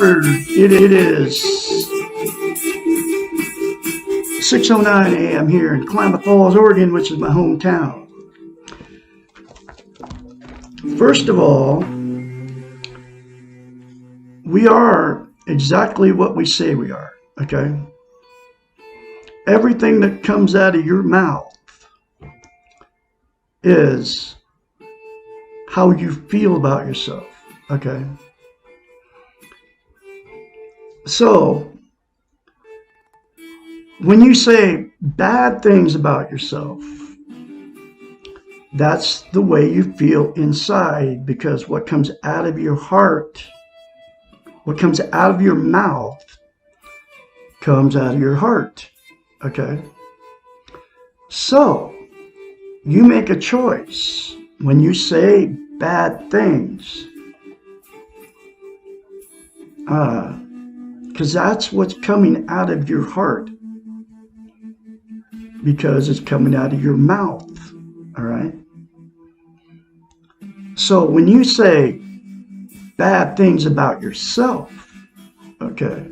Bickford. It is 6:09 a.m. here in Klamath Falls, Oregon, which is my hometown. First of all, we are exactly what we say we are, okay? Everything that comes out of your mouth is how you feel about yourself, okay? So, when you say bad things about yourself, that's the way you feel inside, because what comes out of your heart, what comes out of your mouth, comes out of your heart, okay? So, you make a choice when you say bad things, because that's what's coming out of your heart, because it's coming out of your mouth, all right? So when you say bad things about yourself, okay,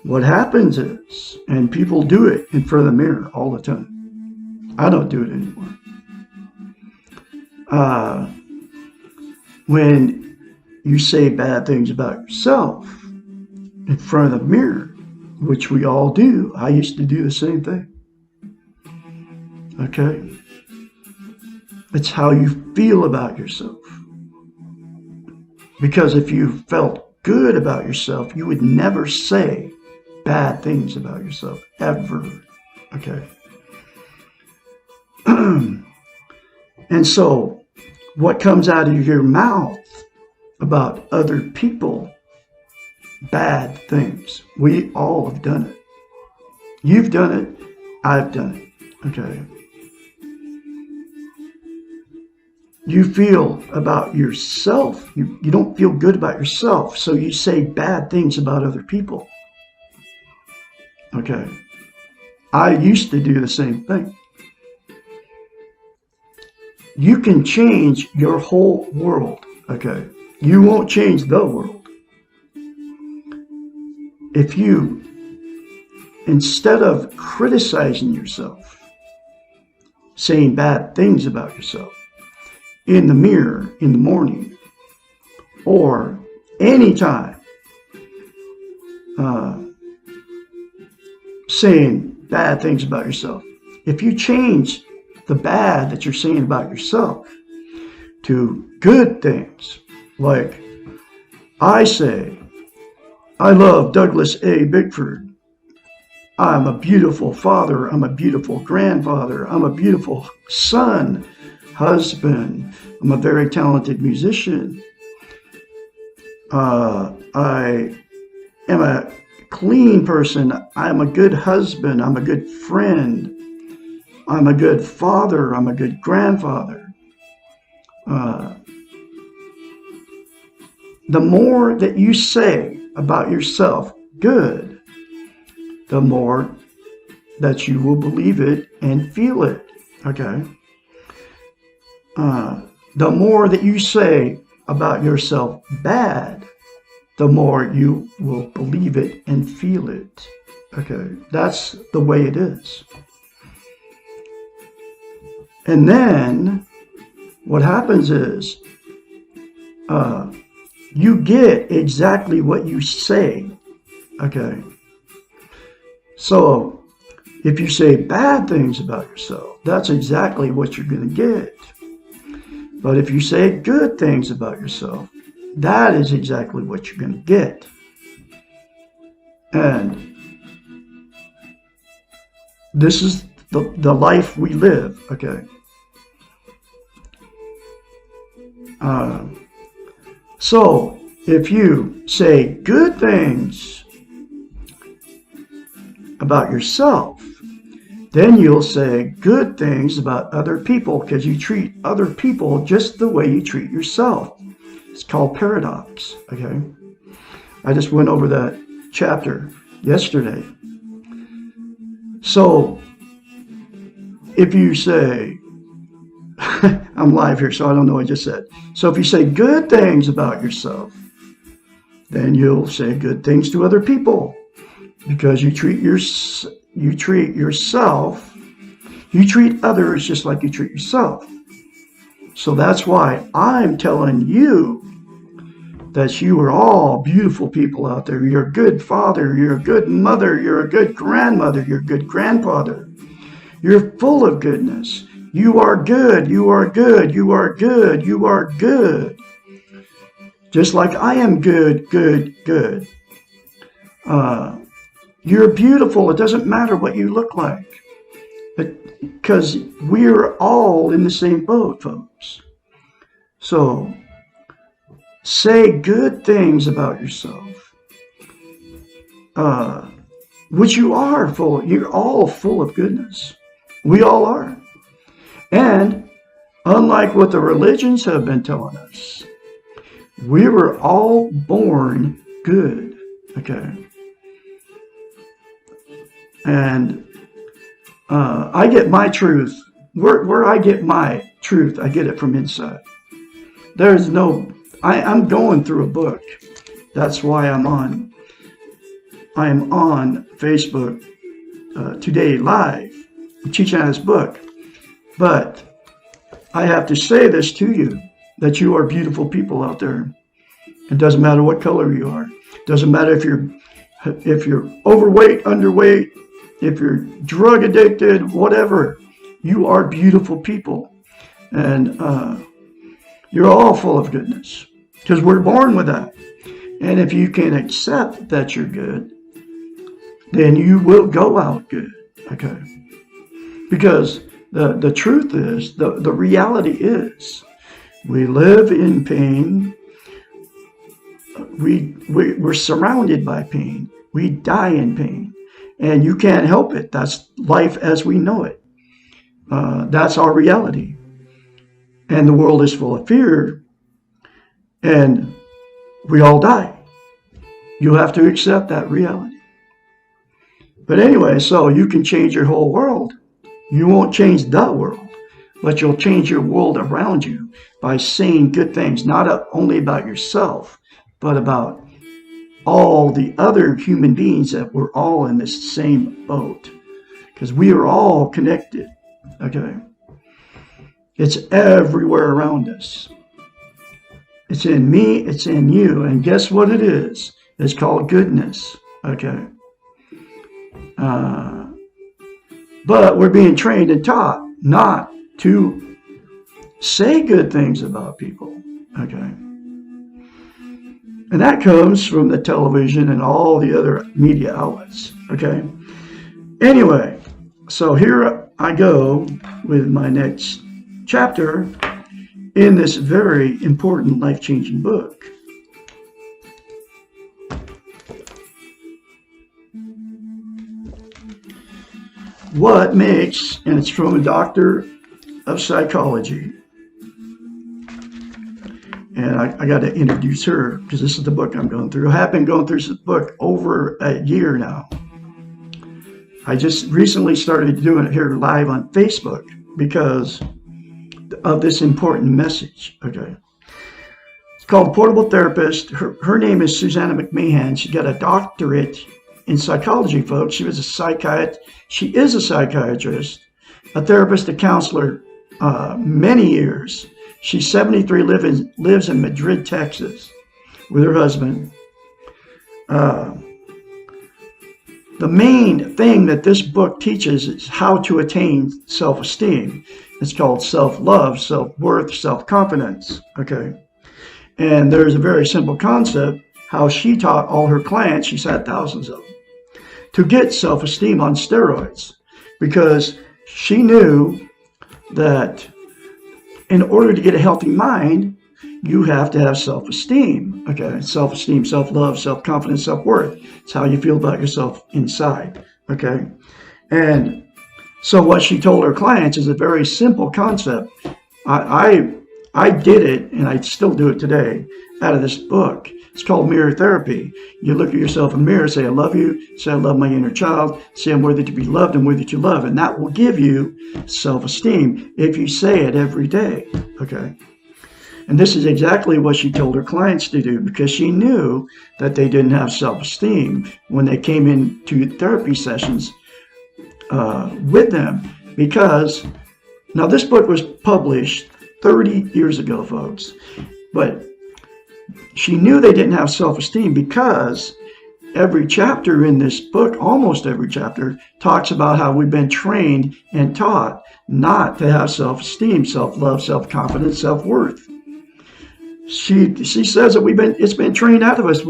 what happens is, and people do it in front of the mirror all the time. I don't do it anymore. When you say bad things about yourself in front of the mirror, which we all do, I used to do the same thing. Okay? It's how you feel about yourself. Because if you felt good about yourself, you would never say bad things about yourself, ever. Okay? And so, what comes out of your mouth about other people, bad things, we all have done it. You've done it, I've done it, okay? You feel about yourself, you don't feel good about yourself, so you say bad things about other people, okay? I used to do the same thing. You can change your whole world, okay? You won't change the world. If you, instead of criticizing yourself, saying bad things about yourself in the mirror in the morning or anytime, saying bad things about yourself, if you change the bad that you're saying about yourself to good things, like I say, I love Douglas A. Bickford. I'm a beautiful father. I'm a beautiful grandfather. I'm a beautiful son, husband. I'm a very talented musician. I am a clean person. I'm a good husband. I'm a good friend. I'm a good father. I'm a good grandfather. The more that you say about yourself good, the more that you will believe it and feel it, okay? The more that you say about yourself bad, the more you will believe it and feel it, okay? That's the way it is. And then what happens is you get exactly what you say, okay? So if you say bad things about yourself, that's exactly what you're going to get. But if you say good things about yourself, that is exactly what you're going to get. And this is the life we live, okay? So, if you say good things about yourself, then you'll say good things about other people, because you treat other people just the way you treat yourself. It's called paradox, okay? I just went over that chapter yesterday. So, if you say, I'm live here, so I don't know what I just said. So if you say good things about yourself, then you'll say good things to other people, because you treat others just like you treat yourself. So that's why I'm telling you that you are all beautiful people out there. You're a good father, you're a good mother, you're a good grandmother, you're a good grandfather. You're full of goodness. You are good, you are good, you are good, you are good. Just like I am good, good, good. You're beautiful. It doesn't matter what you look like. Because we're all in the same boat, folks. So, say good things about yourself. Which you are full. You're all full of goodness. We all are. And unlike what the religions have been telling us, we were all born good. Okay. And I get my truth. Where I get my truth, I get it from inside. There's no, I'm going through a book. That's why I'm on Facebook today live, teaching out this book. But I have to say this to you, that you are beautiful people out there. It doesn't matter what color you are. It doesn't matter if you're overweight, underweight, if you're drug addicted, whatever. You are beautiful people. And you're all full of goodness, because we're born with that. And if you can accept that you're good, then you will go out good. Okay. Because the truth is, the reality is, we live in pain. We're surrounded by pain. We die in pain. And you can't help it. That's life as we know it. That's our reality. And the world is full of fear. And we all die. You have to accept that reality. But anyway, so you can change your whole world. You won't change the world, but you'll change your world around you by saying good things, not only about yourself, but about all the other human beings, that we're all in this same boat, because we are all connected. Okay. It's everywhere around us. It's in me, it's in you. And guess what it is? It's called goodness. Okay. But we're being trained and taught not to say good things about people. Okay. And that comes from the television and all the other media outlets. Okay. Anyway, so here I go with my next chapter in this very important, life-changing book. What makes, and it's from a doctor of psychology. And I got to introduce her, because this is the book I'm going through. I have been going through this book over a year now. I just recently started doing it here live on Facebook because of this important message. Okay. It's called Portable Therapist. Her name is Susanna McMahon. She got a doctorate in psychology, folks. She was a psychiatrist. She is a psychiatrist, a therapist, a counselor, many years. She's 73, lives in Madrid, Texas, with her husband. The main thing that this book teaches is how to attain self-esteem. It's called self-love, self-worth, self-confidence. Okay. And there's a very simple concept, how she taught all her clients, she's had thousands of them, to get self-esteem on steroids, because she knew that in order to get a healthy mind, you have to have self-esteem. Okay, self-esteem, self-love, self-confidence, self-worth. It's how you feel about yourself inside. Okay, and so what she told her clients is a very simple concept. I did it, and I still do it today, out of this book. It's called mirror therapy. You look at yourself in the mirror, say, I love you, say, I love my inner child, say, I'm worthy to be loved, I'm worthy to love, and that will give you self-esteem if you say it every day, okay? And this is exactly what she told her clients to do, because she knew that they didn't have self-esteem when they came into therapy sessions with them. Because, now this book was published 30 years ago, folks, but she knew they didn't have self-esteem because every chapter in this book, almost every chapter, talks about how we've been trained and taught not to have self-esteem, self-love, self-confidence, self-worth. She says that it's been trained out of us.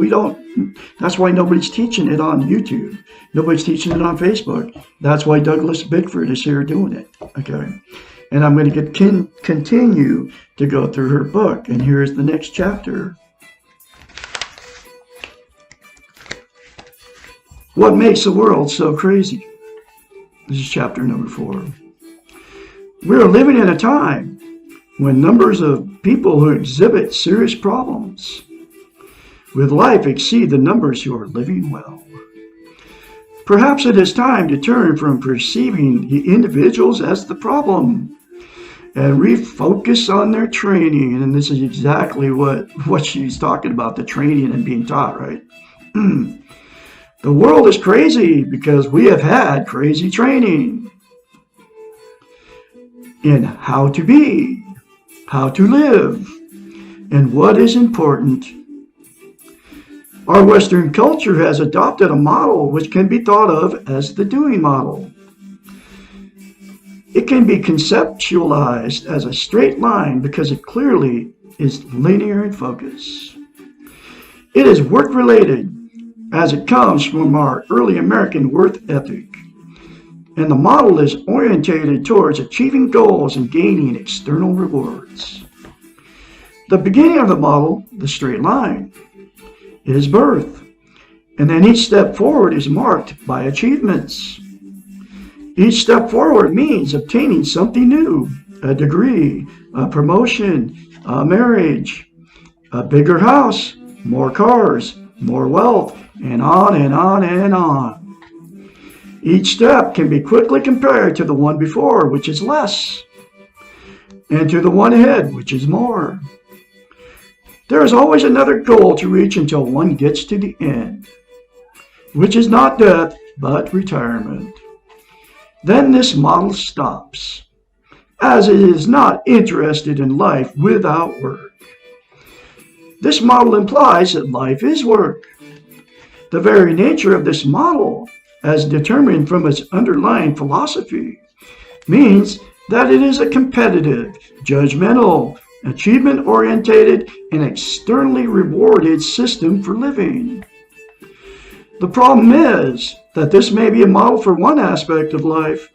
That's why nobody's teaching it on YouTube. Nobody's teaching it on Facebook. That's why Douglas Bickford is here doing it. Okay. And I'm going to continue to go through her book. And here's the next chapter. What makes the world so crazy? This is chapter number 4. We are living in a time when numbers of people who exhibit serious problems with life exceed the numbers who are living well. Perhaps it is time to turn from perceiving the individuals as the problem and refocus on their training. And this is exactly what she's talking about, the training and being taught, right? The world is crazy because we have had crazy training in how to be, how to live, and what is important. Our Western culture has adopted a model which can be thought of as the doing model. It can be conceptualized as a straight line because it clearly is linear in focus. It is work-related, as it comes from our early American work ethic, and the model is orientated towards achieving goals and gaining external rewards. The beginning of the model, the straight line, is birth, and then each step forward is marked by achievements. Each step forward means obtaining something new, a degree, a promotion, a marriage, a bigger house, more cars, more wealth, and on and on and on. Each step can be quickly compared to the one before, which is less, and to the one ahead, which is more. There is always another goal to reach until one gets to the end, which is not death, but retirement. Then this model stops, as it is not interested in life without work. This model implies that life is work. The very nature of this model, as determined from its underlying philosophy, means that it is a competitive, judgmental, achievement-oriented, and externally rewarded system for living. The problem is that this may be a model for one aspect of life,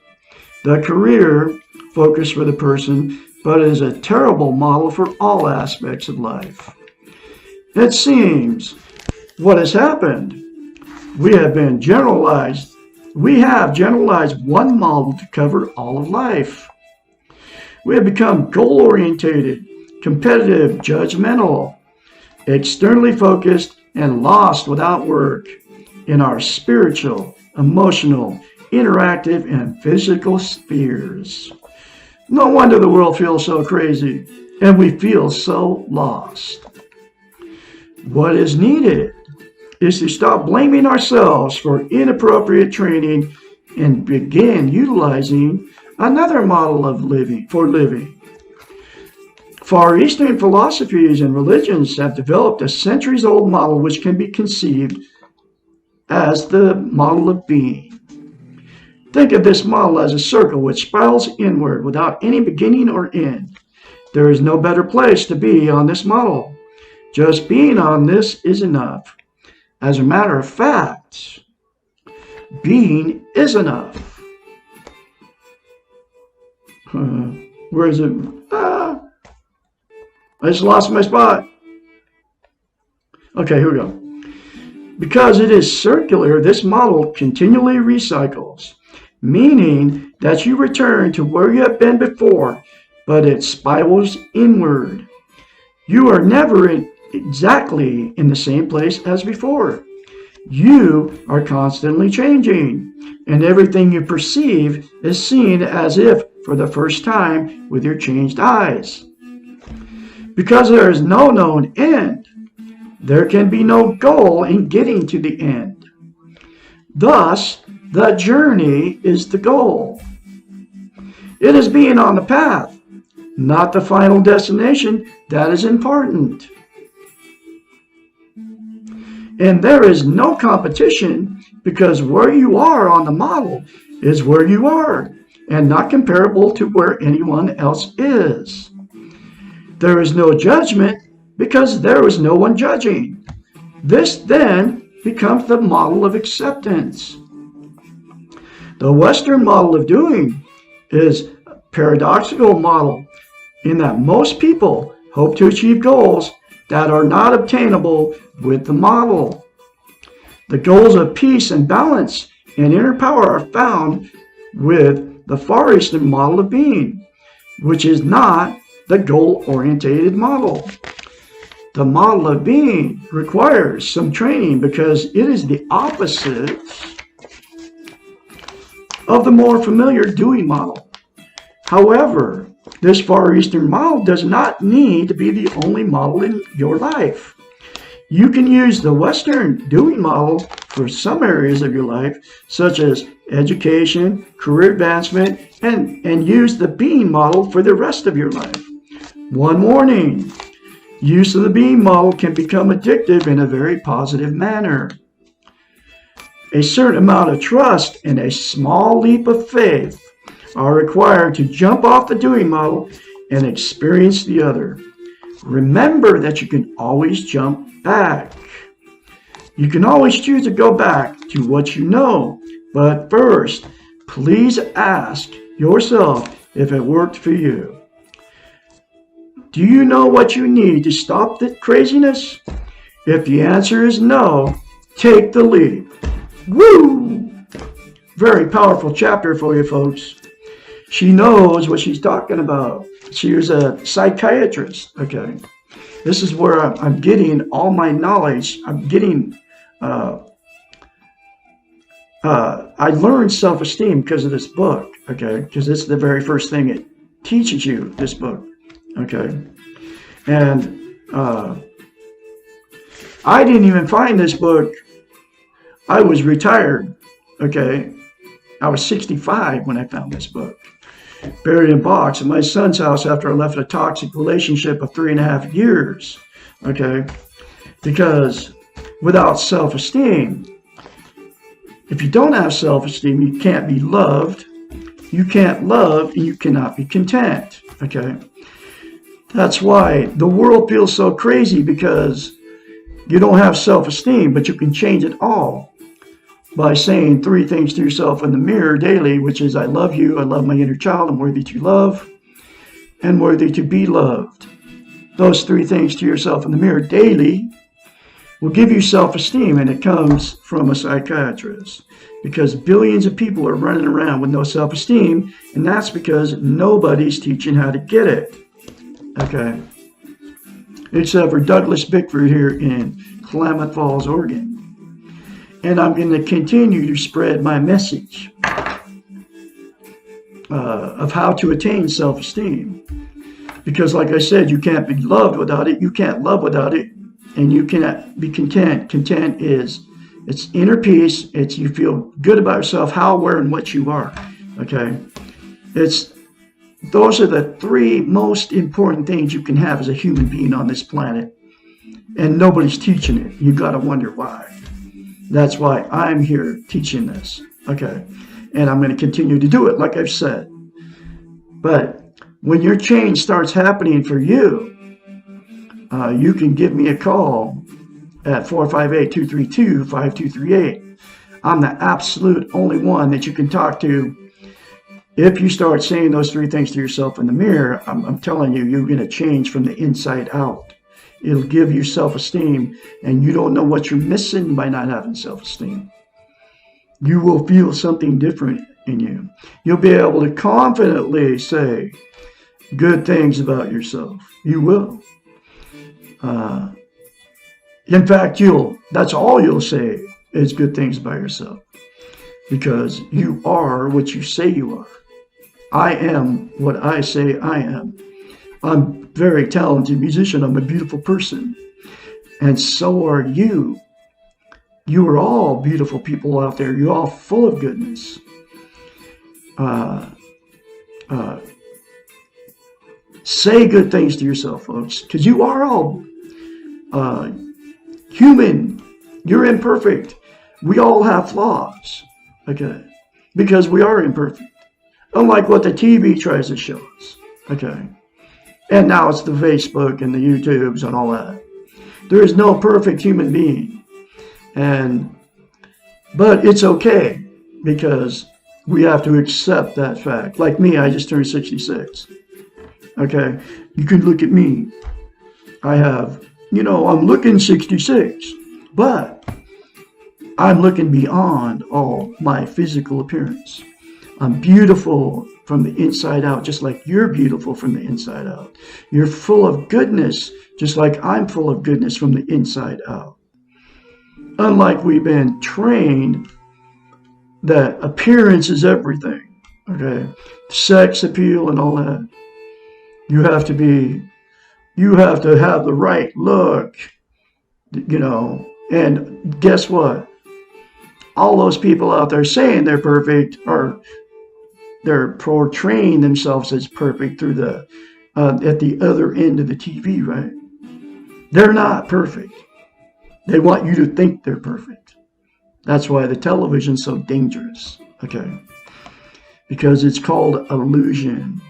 the career focus for the person, but it is a terrible model for all aspects of life. It seems what has happened, we have generalized one model to cover all of life. We have become goal-orientated, competitive, judgmental, externally focused, and lost without work in our spiritual, emotional, interactive, and physical spheres. No wonder the world feels so crazy, and we feel so lost. What is needed is to stop blaming ourselves for inappropriate training and begin utilizing another model of living. Far Eastern philosophies and religions have developed a centuries-old model which can be conceived as the model of being. Think of this model as a circle which spirals inward without any beginning or end. There is no better place to be on this model. Just being on this is enough. As a matter of fact, being is enough. Where is it? I just lost my spot. Okay, here we go. Because it is circular, this model continually recycles, meaning that you return to where you have been before, but it spirals inward. You are never exactly in the same place as before. You are constantly changing, and everything you perceive is seen as if for the first time with your changed eyes. Because there is no known end, there can be no goal in getting to the end. Thus, the journey is the goal. It is being on the path, not the final destination, that is important. And there is no competition, because where you are on the model is where you are, and not comparable to where anyone else is. There is no judgment, because there is no one judging. This then becomes the model of acceptance. The Western model of doing is a paradoxical model, in that most people hope to achieve goals that are not obtainable with the model. The goals of peace and balance and inner power are found with the Far Eastern model of being, which is not the goal-orientated model. The model of being requires some training, because it is the opposite of the more familiar doing model. However, this Far Eastern model does not need to be the only model in your life. You can use the Western doing model for some areas of your life, such as education, career advancement, and use the being model for the rest of your life. One warning: use of the being model can become addictive in a very positive manner. A certain amount of trust and a small leap of faith are required to jump off the doing model and experience the other. Remember that you can always jump back. You can always choose to go back to what you know, but first, please ask yourself if it worked for you. Do you know what you need to stop the craziness? If the answer is no, take the leap. Woo! Very powerful chapter for you folks. She knows what she's talking about. She was a psychiatrist, okay? This is where I'm getting all my knowledge. I learned self-esteem because of this book, okay? Because it's the very first thing it teaches you, this book, okay? And I didn't even find this book. I was retired, okay? I was 65 when I found this book. Buried in a box at my son's house after I left a toxic relationship of 3.5 years, okay? Because without self-esteem, if you don't have self-esteem, you can't be loved, you can't love, and you cannot be content, okay? That's why the world feels so crazy, because you don't have self-esteem, but you can change it all by saying 3 things to yourself in the mirror daily, which is: I love you, I love my inner child, I'm worthy to love, and worthy to be loved. Those 3 things to yourself in the mirror daily will give you self-esteem, and it comes from a psychiatrist, because billions of people are running around with no self-esteem, and that's because nobody's teaching how to get it, okay? Except for Douglas Bickford here in Klamath Falls, Oregon. And I'm going to continue to spread my message of how to attain self-esteem. Because like I said, you can't be loved without it, you can't love without it, and you cannot be content. Content is, it's inner peace, it's you feel good about yourself, how, where, and what you are, okay? Those are the 3 most important things you can have as a human being on this planet. And nobody's teaching it. You got to wonder why. That's why I'm here teaching this, okay? And I'm going to continue to do it, like I've said. But when your change starts happening for you, you can give me a call at 458-232-5238. I'm the absolute only one that you can talk to. If you start saying those 3 things to yourself in the mirror, I'm telling you, you're going to change from the inside out. It'll give you self-esteem, and you don't know what you're missing by not having self-esteem. You will feel something different in you. You'll be able to confidently say good things about yourself. You will. In fact, that's all you'll say is good things about yourself, because you are what you say you are. I am what I say I am. I'm a very talented musician. I'm a beautiful person. And so are you. You are all beautiful people out there. You're all full of goodness. Uh, uh, say good things to yourself, folks, because you are all uh, human. You're imperfect. We all have flaws, okay? Because we are imperfect. Unlike what the TV tries to show us, okay? And now it's the Facebook and the YouTubes and all that. There is no perfect human being. But it's okay because we have to accept that fact. Like me, I just turned 66. Okay? You can look at me. I'm looking 66. But I'm looking beyond all my physical appearance. I'm beautiful from the inside out, just like you're beautiful from the inside out. You're full of goodness, just like I'm full of goodness from the inside out. Unlike we've been trained that appearance is everything, okay? Sex appeal and all that. You have to have the right look, and guess what? All those people out there saying they're perfect they're portraying themselves as perfect through at the other end of the TV, right? They're not perfect. They want you to think they're perfect. That's why the television's so dangerous, okay? Because it's called illusion.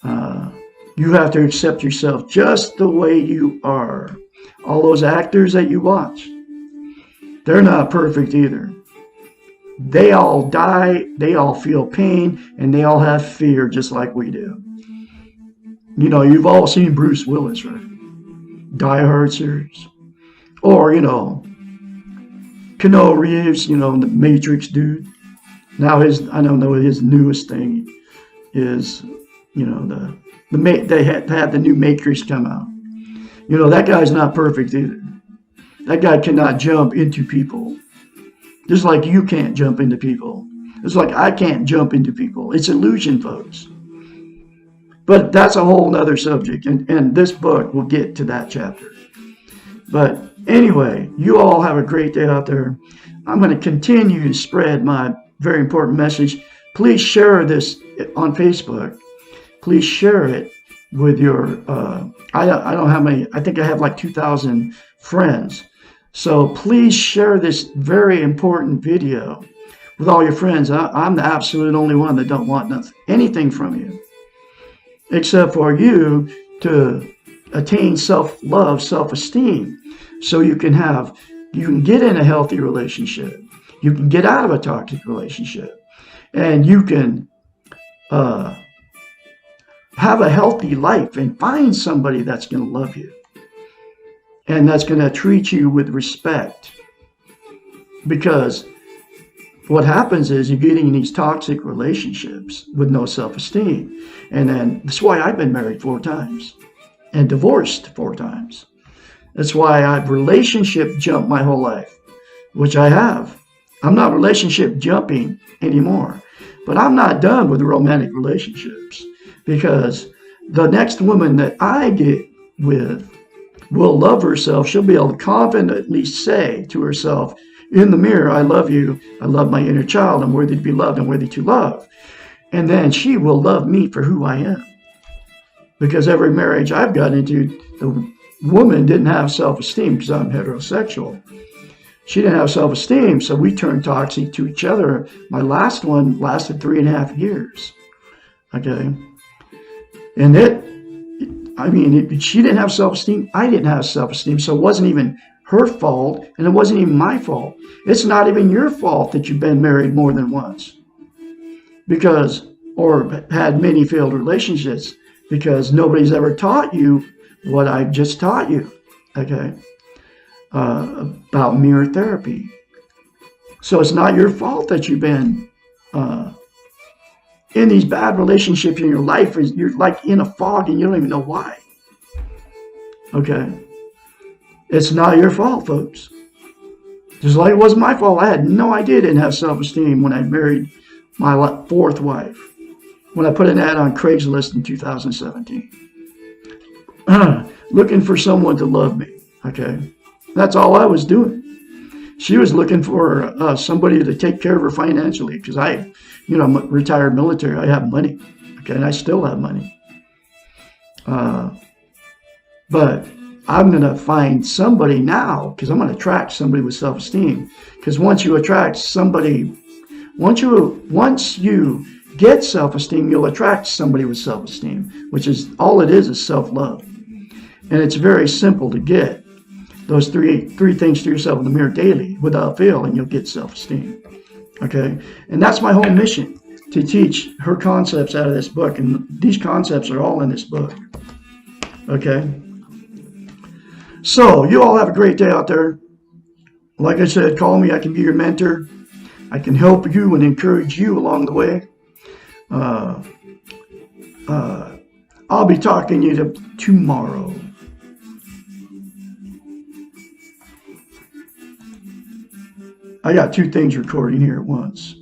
You have to accept yourself just the way you are. All those actors that you watch, they're not perfect either. They all die, they all feel pain, and they all have fear just like we do. You've all seen Bruce Willis, right? Die Hard series. Or, Keanu Reeves, the Matrix dude. Now I don't know, his newest thing is, they had the new Matrix come out. That guy's not perfect either. That guy cannot jump into people. Just like you can't jump into people. It's like I can't jump into people. It's illusion, folks. But that's a whole nother subject, and this book will get to that chapter. But anyway, you all have a great day out there. I'm going to continue to spread my very important message. Please share this on Facebook. Please share it with your, I don't have many, I think I have like 2,000 friends. So please share this very important video with all your friends. I'm the absolute only one that don't want anything from you, except for you to attain self-love, self-esteem, so you can get in a healthy relationship. You can get out of a toxic relationship, and you can have a healthy life and find somebody that's going to love you and that's going to treat you with respect. Because what happens is you get in these toxic relationships with no self-esteem. And then that's why I've been married 4 times and divorced 4 times. That's why I've relationship jumped my whole life, which I have. I'm not relationship jumping anymore, but I'm not done with romantic relationships, because the next woman that I get with will love herself. She'll be able to confidently say to herself in the mirror, I love you. I love my inner child. I'm worthy to be loved. I'm worthy to love. And then she will love me for who I am. Because every marriage I've got into, the woman didn't have self-esteem because I'm heterosexual. She didn't have self-esteem, so we turned toxic to each other. My last one lasted 3.5 years. Okay? And she didn't have self-esteem. I didn't have self-esteem, so it wasn't even her fault, and it wasn't even my fault. It's not even your fault that you've been married more than once, or had many failed relationships, because nobody's ever taught you what I just taught you, okay, about mirror therapy. So it's not your fault that you've been in these bad relationships in your life. You're like in a fog and you don't even know why. Okay? It's not your fault, folks. Just like it wasn't my fault. I had no idea I didn't have self-esteem when I married my 4th wife, when I put an ad on Craigslist in 2017. looking for someone to love me. Okay, that's all I was doing. She was looking for somebody to take care of her financially because I'm a retired military. I have money. Okay, and I still have money. Uh, but I'm going to find somebody now because I'm going to attract somebody with self-esteem. Because once you attract somebody, once you get self-esteem, you'll attract somebody with self-esteem, which is all it is self-love. And it's very simple to get those three things to yourself in the mirror daily without fail, and you'll get self-esteem. Okay, and that's my whole mission, to teach her concepts out of this book, and these concepts are all in this book. Okay, so you all have a great day out there. Like I said, call me. I can be your mentor. I can help you and encourage you along the way. Uh, I'll be talking to you tomorrow. I got two things recording here at once.